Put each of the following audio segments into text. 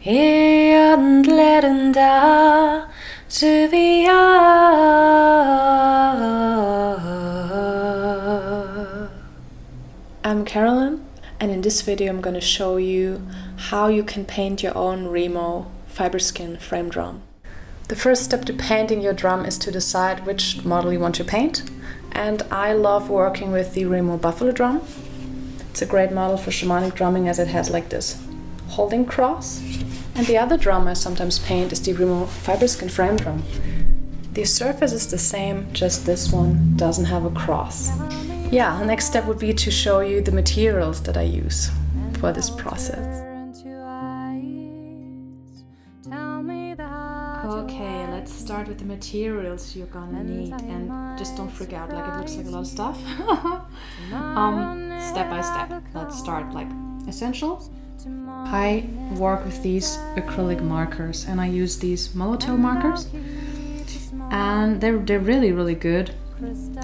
Ianlärenda to the I'm Carolyn, and in this video I'm going to show you how you can paint your own Remo Fiberskyn Frame Drum. The first step to painting your drum is to decide which model you want to paint, and I love working with the Remo Buffalo Drum. It's a great model for shamanic drumming as it has like this holding cross. And the other drum I sometimes paint is the Remo Fiberskyn Frame Drum. The surface is the same, just this one doesn't have a cross. Yeah, the next step would be to show you the materials that I use for this process. Okay, let's start with the materials you're gonna need, and just don't freak out, like it looks like a lot of stuff. Step by step. Let's start like essentials. I work with these acrylic markers, and I use these mallet markers, and they're really good.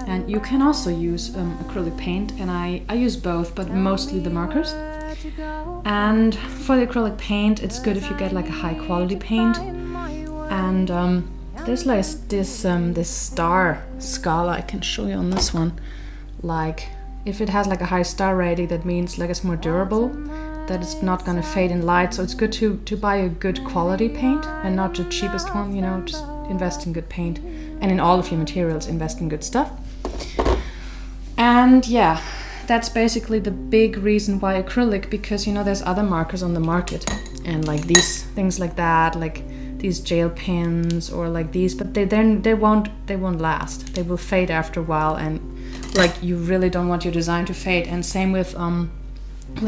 And you can also use acrylic paint, and I use both, but mostly the markers. And for the acrylic paint, it's good if you get like a high quality paint. And there's like this star scala I can show you on this one. Like if it has like a high star rating, that means like it's more durable, that it's not gonna fade in light. So it's good to buy a good quality paint and not the cheapest one, you know, just invest in good paint. And in all of your materials, invest in good stuff. And yeah, that's basically the big reason why acrylic, because you know there's other markers on the market, and like these things like that, like these gel pens or like these, but they won't last. They will fade after a while, and like you really don't want your design to fade. And same with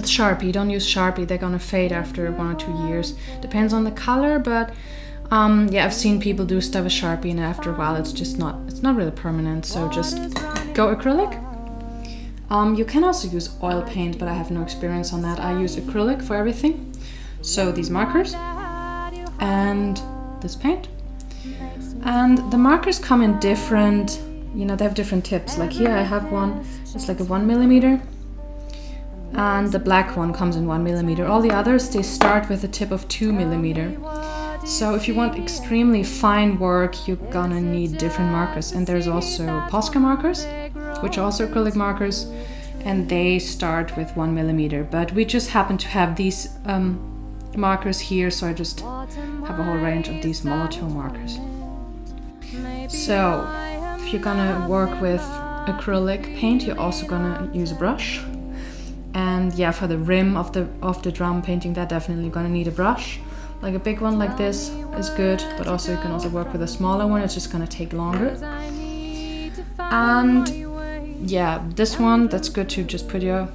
Sharpie. Don't use Sharpie, they're gonna fade after 1 or 2 years. Depends on the color, but yeah, I've seen people do stuff with Sharpie, and after a while it's not really permanent. So just go acrylic. You can also use oil paint, but I have no experience on that. I use acrylic for everything. So these markers and this paint. And the markers come in different, you know, they have different tips. Like here I have one, it's like a 1 millimeter. And the black one comes in 1 millimeter. All the others, they start with a tip of 2 millimeter. So if you want extremely fine work, you're gonna need different markers. And there's also Posca markers, which are also acrylic markers, and they start with 1 millimeter. But we just happen to have these markers here, so I just have a whole range of these mallet markers. So if you're gonna work with acrylic paint, you're also gonna use a brush. And yeah, for the rim of the drum painting, that definitely gonna need a brush. Like a big one like this is good, but also you can also work with a smaller one. It's just gonna take longer. And yeah, this one, that's good to just put your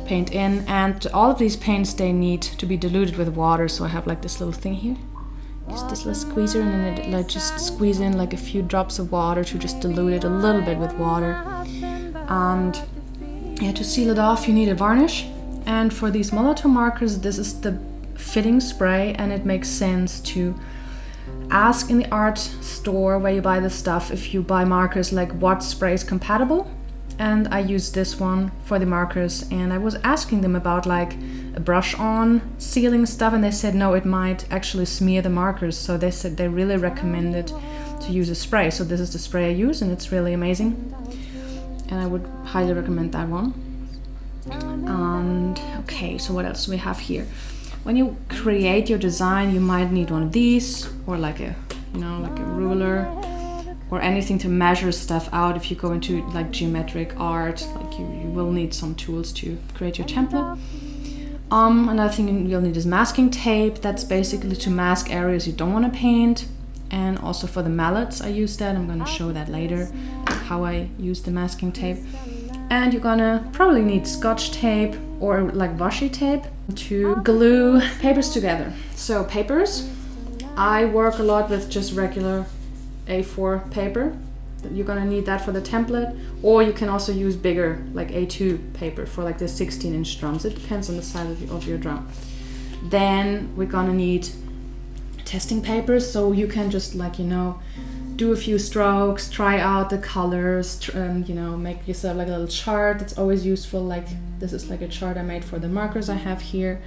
paint in. And all of these paints, they need to be diluted with water. So I have like this little thing here, just this little squeezer, and then it like just squeeze in like a few drops of water to just dilute it a little bit with water. And yeah, to seal it off, you need a varnish. And for these mallet markers, this is the fitting spray, and it makes sense to ask in the art store where you buy the stuff, if you buy markers, like what spray is compatible. And I use this one for the markers, and I was asking them about like a brush on sealing stuff, and they said no, it might actually smear the markers. So they said they really recommended to use a spray. So this is the spray I use, and it's really amazing, and I would highly recommend that one. And okay, so what else do we have here? When you create your design, you might need one of these, or like a, you know, like a ruler, or anything to measure stuff out. If you go into like geometric art, like you will need some tools to create your template. Another thing you'll need is masking tape. That's basically to mask areas you don't want to paint. And also for the mallets, I use that. I'm gonna show that later, how I use the masking tape. And you're gonna probably need scotch tape or like washi tape to glue papers together. So papers, I work a lot with just regular A4 paper. You're gonna need that for the template, or you can also use bigger like A2 paper for like the 16-inch drums. It depends on the size of your drum. Then we're gonna need testing papers, so you can just like, you know, do a few strokes, try out the colors, you know, make yourself like a little chart. It's always useful. Like this is like a chart I made for the markers I have here.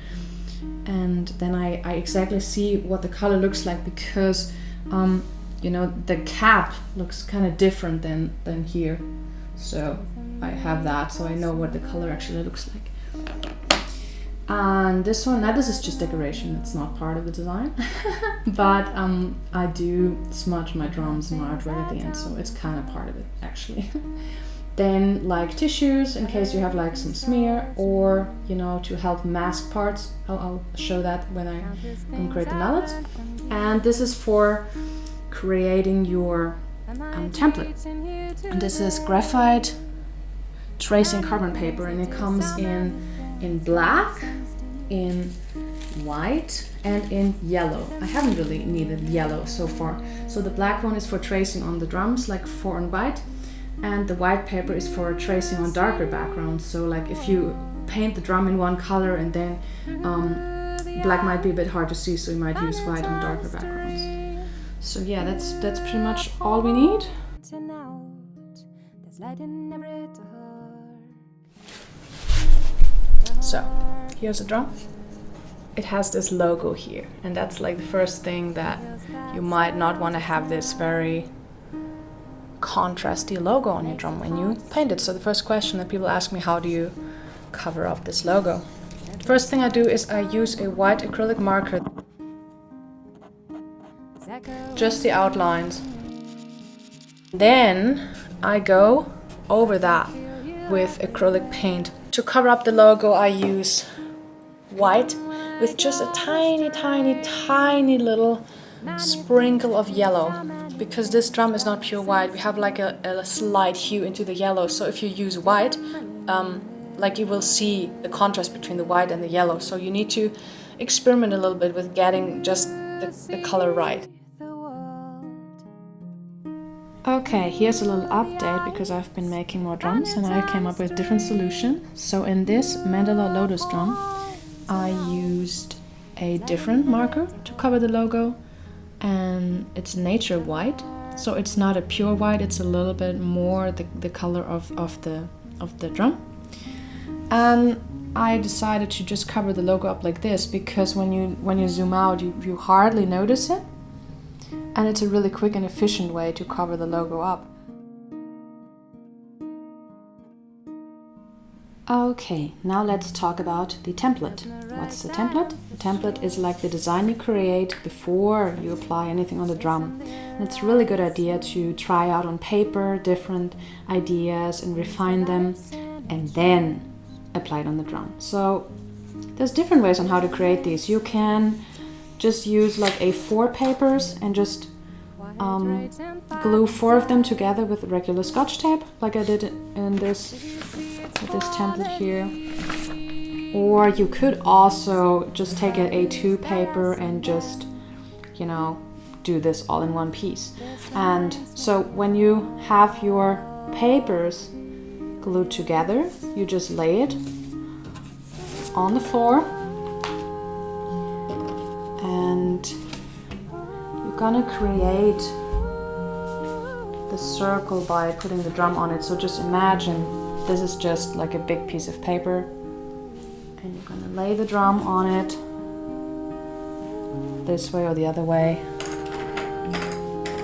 and then I exactly see what the color looks like, because you know, the cap looks kind of different than here. So I have that, so I know what the color actually looks like. And this one, now this is just decoration, it's not part of the design. But I do smudge my drums and my artwork at the end, so it's kind of part of it actually. Then like tissues, in case you have like some smear, or you know, to help mask parts. I'll show that when I create the mallets. And this is for creating your template. And this is graphite tracing carbon paper, and it comes in black, in white, and in yellow. I haven't really needed yellow so far. So the black one is for tracing on the drums, like 4 and white, and the white paper is for tracing on darker backgrounds. So like if you paint the drum in one color and then black might be a bit hard to see, so you might use white on darker backgrounds. So yeah, that's pretty much all we need. So here's a drum. It has this logo here, and that's like the first thing that you might not want to have, this very contrasty logo on your drum when you paint it. So the first question that people ask me, how do you cover up this logo? The first thing I do is I use a white acrylic marker, just the outlines. Then I go over that with acrylic paint. To cover up the logo, I use white with just a tiny, tiny, tiny little sprinkle of yellow. Because this drum is not pure white, we have like a slight hue into the yellow. So if you use white, like you will see the contrast between the white and the yellow. So you need to experiment a little bit with getting just the color right. Okay, here's a little update, because I've been making more drums and I came up with a different solution. So in this Mandala Lotus drum, I used a different marker to cover the logo, and it's nature white. So it's not a pure white, it's a little bit more the color of the drum. And I decided to just cover the logo up like this, because when you zoom out, you hardly notice it. And it's a really quick and efficient way to cover the logo up. Okay, now let's talk about the template. What's the template? The template is like the design you create before you apply anything on the drum. And it's a really good idea to try out on paper different ideas and refine them, and then apply it on the drum. So there's different ways on how to create these. You can just use like A4 papers and just glue 4 of them together with regular Scotch tape, like I did in this template here. Or you could also just take an A2 paper and just, you know, do this all in one piece. And so when you have your papers glued together, you just lay it on the floor, and you're gonna create the circle by putting the drum on it. So just imagine this is just like a big piece of paper, and you're gonna lay the drum on it this way or the other way.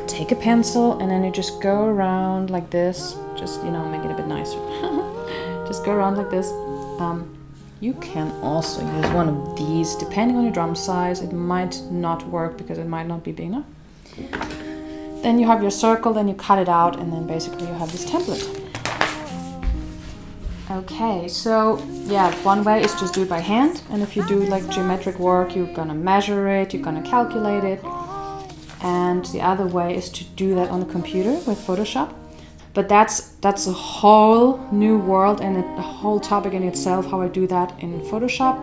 Take a pencil and then you just go around like this, just, you know, make it a bit nicer. Just go around like this. You can also use one of these, depending on your drum size. It might not work because it might not be big enough. Then you have your circle, then you cut it out, and then basically you have this template. Okay, so yeah, one way is just do it by hand, and if you do like geometric work, you're gonna measure it, you're gonna calculate it. And the other way is to do that on the computer with Photoshop. But that's a whole new world and a whole topic in itself, how I do that in Photoshop.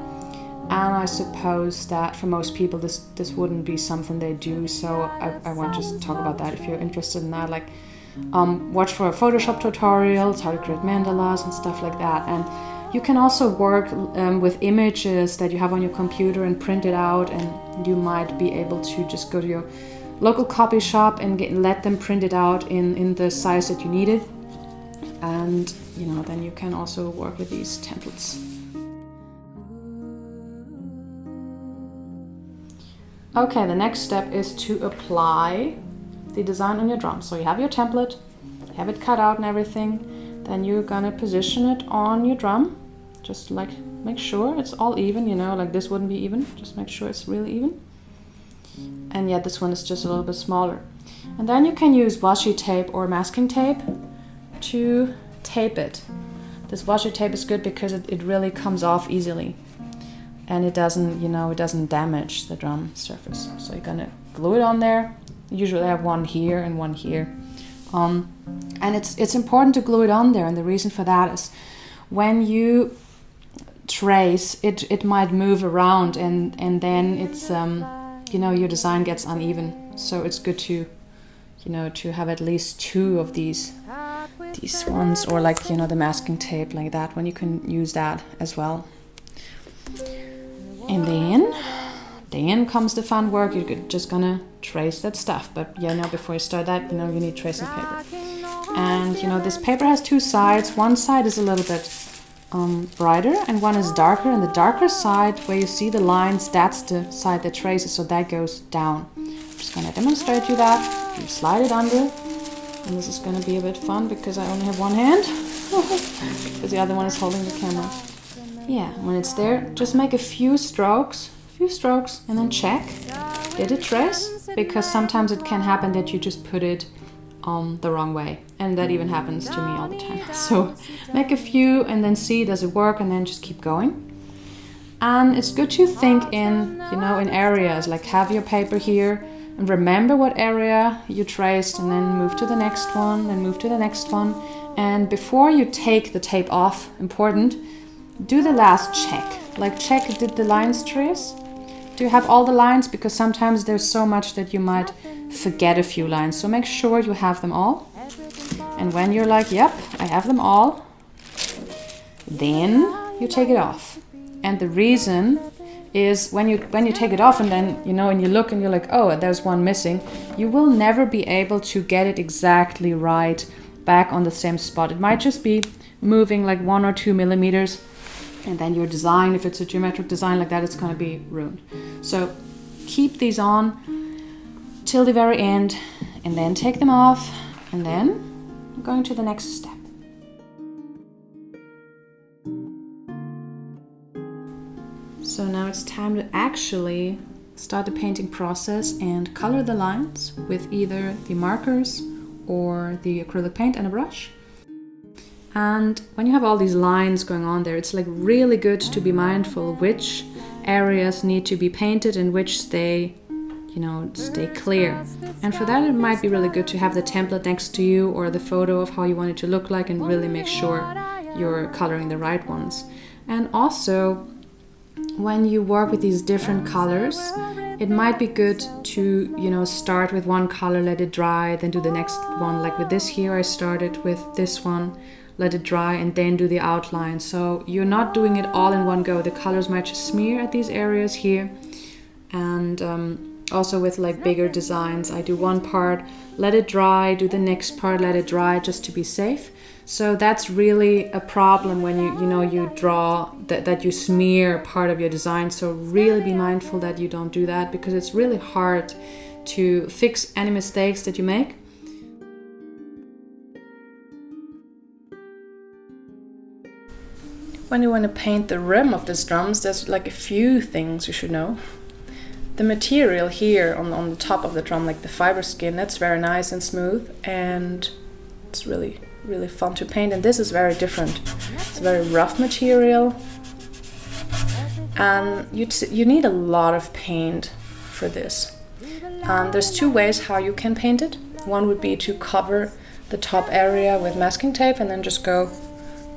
And I suppose that for most people this wouldn't be something they do, so I want to just talk about that. If you're interested in that, like watch for Photoshop tutorials, how to create mandalas and stuff like that. And you can also work with images that you have on your computer and print it out, and you might be able to just go to your local copy shop and let them print it out in the size that you need it. And you know, then you can also work with these templates. Okay, the next step is to apply the design on your drum. So you have your template, have it cut out and everything, then you're gonna position it on your drum. Just like make sure it's all even, you know, like this wouldn't be even, just make sure it's really even. And yet this one is just a little bit smaller. And then you can use washi tape or masking tape to tape it. This washi tape is good because it really comes off easily. And it doesn't, you know, it doesn't damage the drum surface. So you're gonna glue it on there. Usually I have one here and one here. And it's important to glue it on there, and the reason for that is when you trace, it might move around and then it's, you know, your design gets uneven. So it's good to, you know, to have at least two of these ones, or like, you know, the masking tape like that, when you can use that as well. And then comes the fun work. You're just gonna trace that stuff. But yeah, no, before you start that, you know, you need tracing paper. And you know, this paper has two sides. One side is a little bit brighter and one is darker. And the darker side, where you see the lines, that's the side that traces, so that goes down. I'm just gonna demonstrate you that. You slide it under. And this is gonna be a bit fun because I only have one hand. Because the other one is holding the camera. Yeah, when it's there, just make a few strokes, and then check. Did it trace? Because sometimes it can happen that you just put it the wrong way. And that even happens to me all the time. So make a few and then see, does it work? And then just keep going. And it's good to think in, you know, in areas, like have your paper here and remember what area you traced, and then move to the next one, then move to the next one. And before you take the tape off, important, do the last check. Like check, did the lines trace? Do you have all the lines? Because sometimes there's so much that you might forget a few lines. So make sure you have them all. And when you're like, yep, I have them all, then you take it off. And the reason is when you take it off and then, you know, and you look and you're like, oh, there's one missing, you will never be able to get it exactly right back on the same spot. It might just be moving like 1 or 2 millimeters. And then your design, if it's a geometric design like that, it's going to be ruined. So keep these on till the very end and then take them off. And then I'm going to the next step. So now it's time to actually start the painting process and color the lines with either the markers or the acrylic paint and a brush. And when you have all these lines going on there, it's like really good to be mindful which areas need to be painted and which stay, you know, stay clear. And for that, it might be really good to have the template next to you or the photo of how you want it to look like, and really make sure you're coloring the right ones. And also, when you work with these different colors, it might be good to, you know, start with one color, let it dry, then do the next one. Like with this here, I started with this one, let it dry, and then do the outline. So you're not doing it all in one go. The colors might just smear at these areas here. And also with like bigger designs, I do one part, let it dry, do the next part, let it dry, just to be safe. So that's really a problem when you draw that you smear part of your design. So really be mindful that you don't do that, because it's really hard to fix any mistakes that you make. When you want to paint the rim of these drums, there's like a few things you should know. The material here on the top of the drum, like the Fiberskyn, that's very nice and smooth, and it's really fun to paint. And this is very different. It's a very rough material, and you need a lot of paint for this. There's two ways how you can paint it. One would be to cover the top area with masking tape and then just go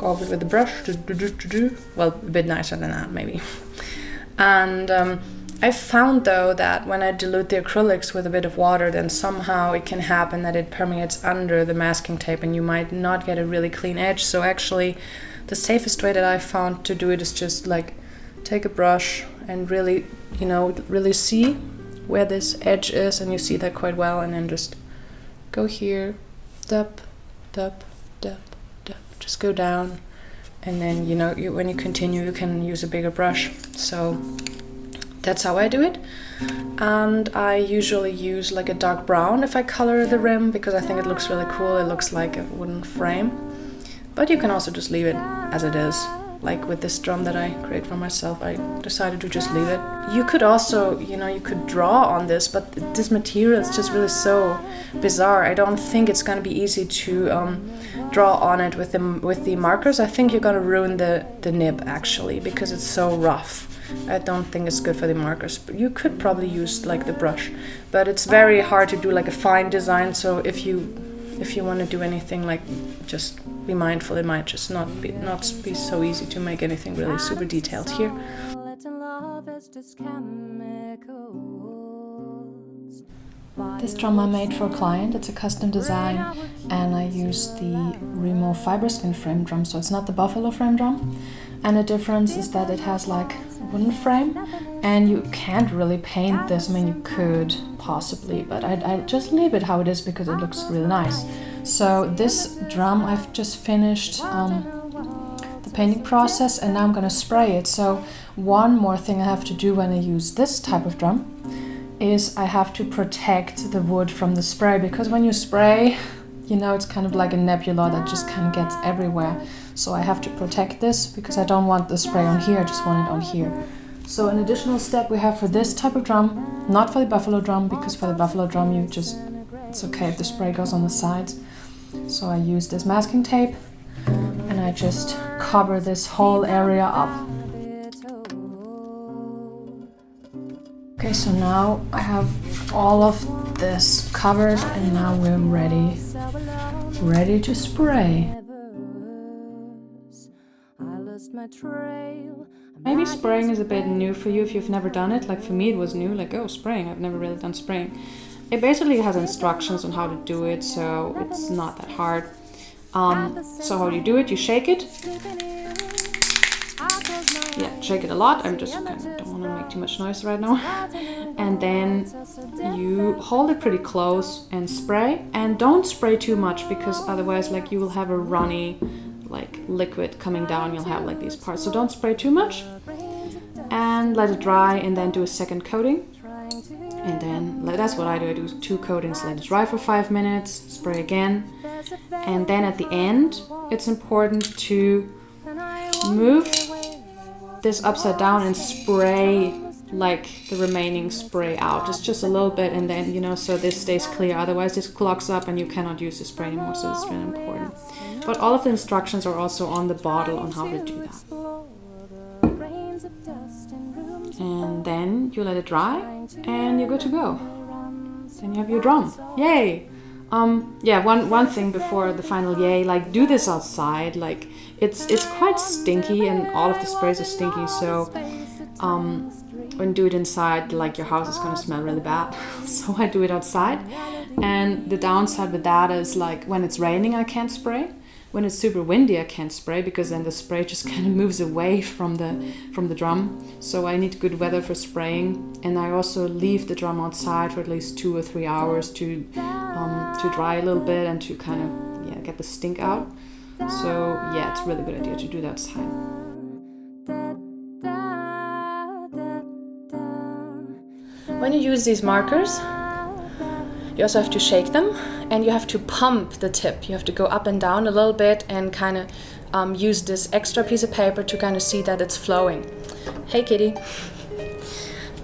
over it with the brush. Well, a bit nicer than that maybe. And I found though that when I dilute the acrylics with a bit of water, then somehow it can happen that it permeates under the masking tape and you might not get a really clean edge. So actually the safest way that I found to do it is just like take a brush and really, really see where this edge is, and you see that quite well, and then just go here, dab, dab, dab, dab, just go down, and then when you continue you can use a bigger brush. So that's how I do it. and I usually use like a dark brown if I color the rim, because I think it looks really cool. It looks like a wooden frame, but you can also just leave it as it is. Like with this drum that I create for myself, I decided to just leave it. You could also, you know, you could draw on this, but this material is just really so bizarre. I don't think it's gonna be easy to draw on it with the markers. I think you're gonna ruin the nib actually, because it's so rough. I don't think it's good for the markers, but you could probably use like the brush. But it's very hard to do like a fine design, so if you want to do anything, like, just be mindful. It might just not be so easy to make anything really super detailed here. This drum I made for a client. It's a custom design, and I used the Remo Fiberskyn Frame Drum, so it's not the Buffalo Frame Drum. And the difference is that it has like a wooden frame, and you can't really paint this. I mean, you could possibly, but I just leave it how it is because it looks really nice. So this drum, I've just finished the painting process, and now I'm gonna spray it. So one more thing I have to do when I use this type of drum is I have to protect the wood from the spray, because when you spray, you know, it's kind of like a nebula that just kind of gets everywhere. So I have to protect this because I don't want the spray on here, I just want it on here. So an additional step we have for this type of drum, not for the Buffalo drum, because for the Buffalo drum it's okay if the spray goes on the sides. So I use this masking tape and I just cover this whole area up. Okay, so now I have all of this covered, and now we're ready to spray. Maybe spraying is a bit new for you if you've never done it. Like for me it was new, like, oh, spraying, I've never really done spraying. It basically has instructions on how to do it, so it's not that hard. So how do you do it? You shake it. Yeah, shake it a lot. I'm just kind of don't want to make too much noise right now. And then you hold it pretty close and spray. And don't spray too much, because otherwise, like, you will have a runny, like, liquid coming down. You'll have like these parts. So don't spray too much. And let it dry, and then do a second coating. And then that's what I do. I do 2 coatings. Let it dry for 5 minutes. Spray again. And then at the end, it's important to move this upside down and spray like the remaining spray out. It's just a little bit, and then, you know, so this stays clear. Otherwise this clogs up and you cannot use the spray anymore, so it's really important. But all of the instructions are also on the bottle on how to do that. And then you let it dry and you're good to go. Then you have your drum. Yay! Yeah, one thing before the final yay, like, do this outside. Like, it's quite stinky, and all of the sprays are stinky, so when you do it inside, like, your house is gonna smell really bad. So I do it outside. And the downside with that is, like, when it's raining I can't spray. When it's super windy I can't spray, because then the spray just kind of moves away from the drum. So I need good weather for spraying, and I also leave the drum outside for at least 2 or 3 hours to dry a little bit and to kind of get the stink out. So yeah, it's a really good idea to do that outside. When you use these markers, you also have to shake them, and you have to pump the tip. You have to go up and down a little bit and kind of use this extra piece of paper to kind of see that it's flowing. Hey kitty.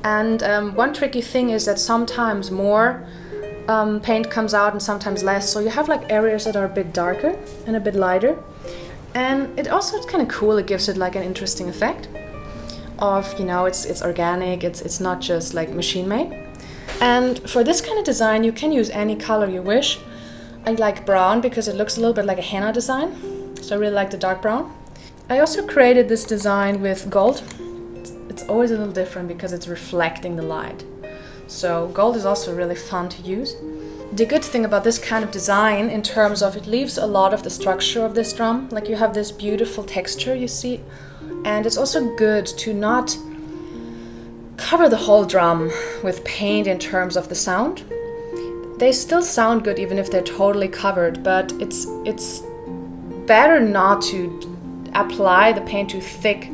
And one tricky thing is that sometimes more paint comes out and sometimes less. So you have like areas that are a bit darker and a bit lighter. And it also, it's kind of cool. It gives it like an interesting effect of, you know, it's organic. It's not just like machine made. And for this kind of design, you can use any color you wish. I like brown because it looks a little bit like a henna design. So I really like the dark brown. I also created this design with gold. It's always a little different because it's reflecting the light. So gold is also really fun to use. The good thing about this kind of design, in terms of, it leaves a lot of the structure of this drum. Like, you have this beautiful texture, you see. And it's also good to not cover the whole drum with paint in terms of the sound. They still sound good even if they're totally covered, but it's better not to apply the paint too thick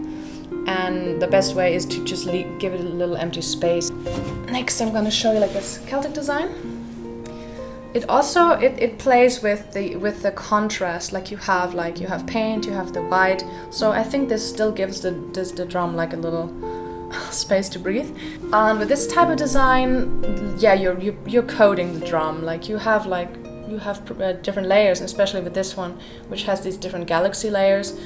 and the best way is to just give it a little empty space. Next I'm going to show you like this Celtic design. It also it plays with the contrast, like you have paint, you have the white, so I think this still gives the drum like a little space to breathe. And with this type of design, yeah, you're coating the drum, like you have different layers, especially with this one, which has these different galaxy layers.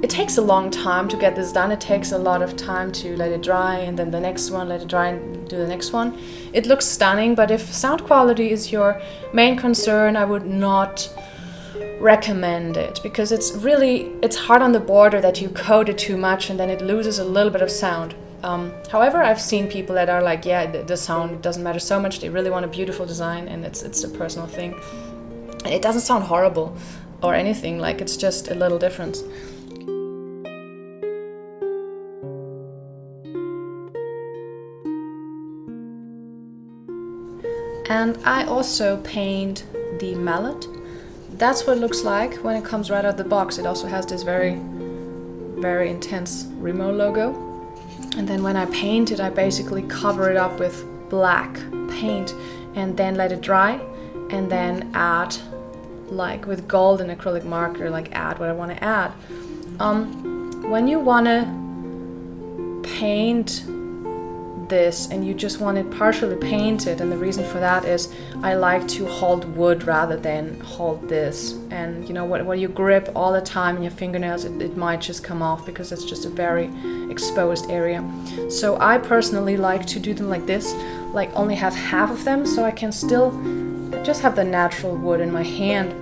It takes a long time to get this done. It takes a lot of time to let it dry, and then the next one, let it dry and do the next one. It looks stunning, but if sound quality is your main concern, I would not recommend it, because it's hard on the border that you coat it too much and then it loses a little bit of sound. However, I've seen people that are like, yeah, the sound doesn't matter so much, they really want a beautiful design, and it's a personal thing. And it doesn't sound horrible or anything, like it's just a little difference. And I also paint the mallet. That's what it looks like when it comes right out of the box. It also has this very, very intense Remo logo. And then when I paint it, I basically cover it up with black paint and then let it dry, and then add, like with gold and acrylic marker, like add what I want to add. When you want to paint this and you just want it partially painted, and the reason for that is I like to hold wood rather than hold this, and you know when you grip all the time in your fingernails, it might just come off because it's just a very exposed area. So I personally like to do them like this, like only have half of them, so I can still just have the natural wood in my hand.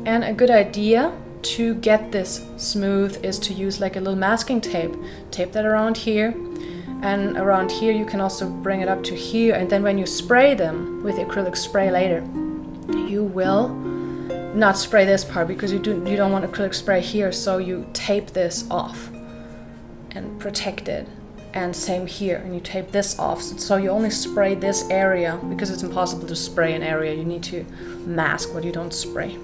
And a good idea to get this smooth is to use like a little masking tape that around here. And around here you can also bring it up to here, and then when you spray them with acrylic spray later, you will not spray this part because you don't want acrylic spray here, so you tape this off and protect it. And same here, and you tape this off, so you only spray this area because it's impossible to spray an area. You need to mask what you don't spray.